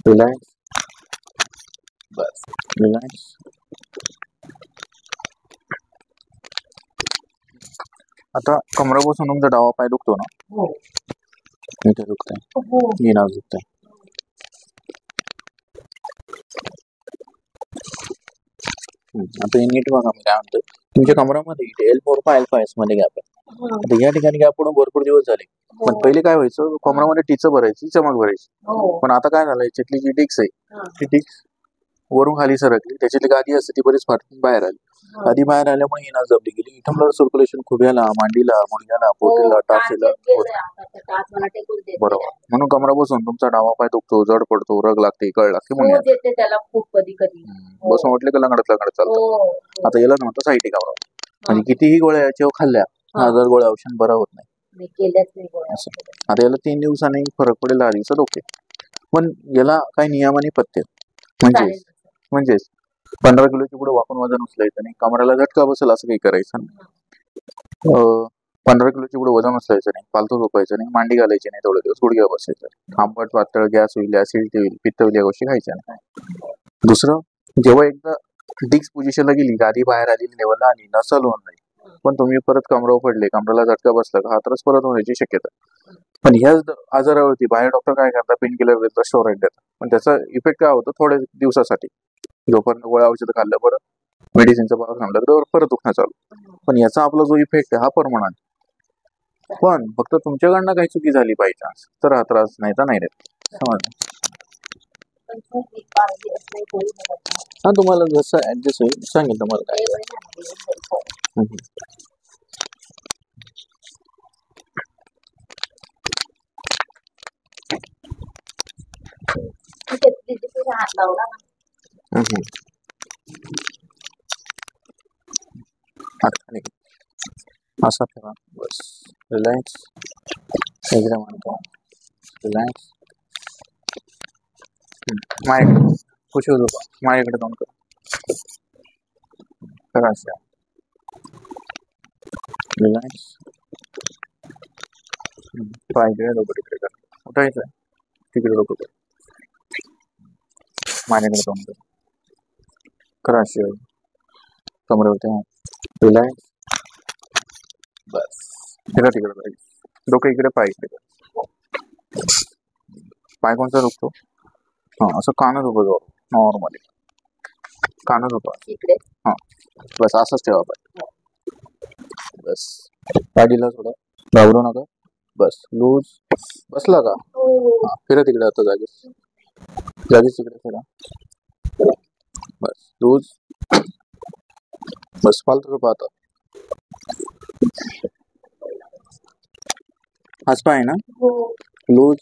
Relax. बस relax. आता कमरापासून तुमचा डावा पाय दुखतो ना? हो इथे दुखतंय, हो नीनाच दुखतंय. आता हे नीट बघा मी काय म्हणतोय. तुमच्या कमरामध्ये L4 L5 मध्ये गॅप आहे. हो आता या ठिकाणी गॅप पडून भरपूर दिवस झाले. पण पहिले काय व्हायचं, कमरामध्ये टिच भरायची, चमक भरायची. हो पण आता काय झालं, याच्यातली जी डिक्स आहे हा. ती डिक्स वरून खाली सरकली, त्याच्यातली गादी असते ती बरीच फाटून बाहेर आली. हो. गादी बाहेर आल्यामुळे ही नस दबली गेली. इथं ब्लड सर्क्युलेशन खुब्याला, मांडीला, मुंडक्याला, पोटीला, टाचीला होत. बरोबर. म्हणून कमरापासून तुमचा डावा पाय दुखतो, जड पडतो, रग लागते, कळ लागते म्हणून सूज येते त्याला खूप कधी कधी. बस म्हटलं की लंगडत लंगडत चालतं. हो आता याला म्हणतो सायटिक कमरा. म्हणजे कितीही गोळ्या याच्यावर खाल्ल्या, 1000 गोळ्या औषध बरा होत नाही. मी केल्याच नाही गोळ्या. असं. आता याला 3 दिवसांनी फरक पडेल, 10 दिवसात ओके. पण याला काही नियमाने पथ्य चालेल. म्हणजेच 15 किलोची पुढे वाकून वजन उचलायचं नाही, कमराला झटका बसेल असं काही करायचं नाही. 15 किलोची पुढे वजन उचलायचं नाही, फालतू झोपायचं नाही, मांडी घालायची नाही, थोडे दिवस गुडघ्या बसायचं. आंबट पातळ गॅस होईल, ऍसिडिटी होईल, पित्त होईल, या गोष्टी खायच्या नाही. दुसरं, जेव्हा एकदा डिक्स पोझिशनला गेली, गादी बाहेर आलेली लेवलला आली, नसल होऊन नाही. पण तुम्ही परत कमरावर पडले, कमराला झटका बसला का हातरस परत होण्याची शक्यता. पण ह्याच आजारावरती बाहेर डॉक्टर काय करतात, पेन किलर देतात, स्टेरॉइड देतात. पण त्याचा इफेक्ट काय होतो, थोड्या दिवसासाठी. जोपर्यंत गोळ्या औषध खाल्लं, बरं मेडिसिनचा पावर थांबला तर परत दुखणं चालू. पण याचा आपला जो इफेक्ट आहे हा परमनंट. पण फक्त तुमच्याकडनं काही चुकी झाली बाय चान्स तर हा त्रास, नाही तर नाही रे. समजलं? पण खूप काळजी असणे कोणी बघत नाही. हा, तुम्हाला जसं ऍडजस्ट होईल सांगेल तुम्हाला काय. एवढे नाही दिवस हम्म. ठीक आहे, तिथे तुझा हात लावला ना. हम्म. हात खाली. असा ठेवा. बस रिलॅक्स. एकदम म्हणतो रिलॅक्स. माझ्याकडे खुशी होतो, माझ्याकडे जाऊन कर. करा अशा. रिलॅक्स. पाय इकडे, डोकं तिकडे कर. उठायचं तिकडे डोकं कर. माझ्याकडे जाऊन कर. करा अशी. कमरेवरती हात. रिलॅक्स. बस फिरा तिकडे पाहिजे. डोकं इकडे, पाय इकडे कर. पाय कोणता दुखतो? हा, असं कानच उभं जाऊ नॉर्मली. कानच उभं इकडे. हा, बस असंच ठेवा पाय. बस पाठीला थोडं घाबरू नका. बस लूज. बसला का? हा, फिरा तिकडे आता जागेच तिकडे फिरा. बस लूज. बस फालतू पाहता. हाच पाय ना? लूज.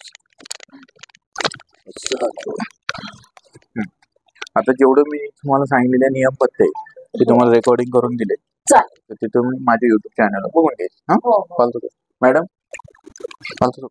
आता जेवढं मी तुम्हाला सांगितलेले नियम पत्ते ते तुम्हाला रेकॉर्डिंग करून दिले, तर ते तुम्ही माझ्या युट्यूब चॅनलवर बघून घ्यायचे. हा, फालतू मॅडम फालतू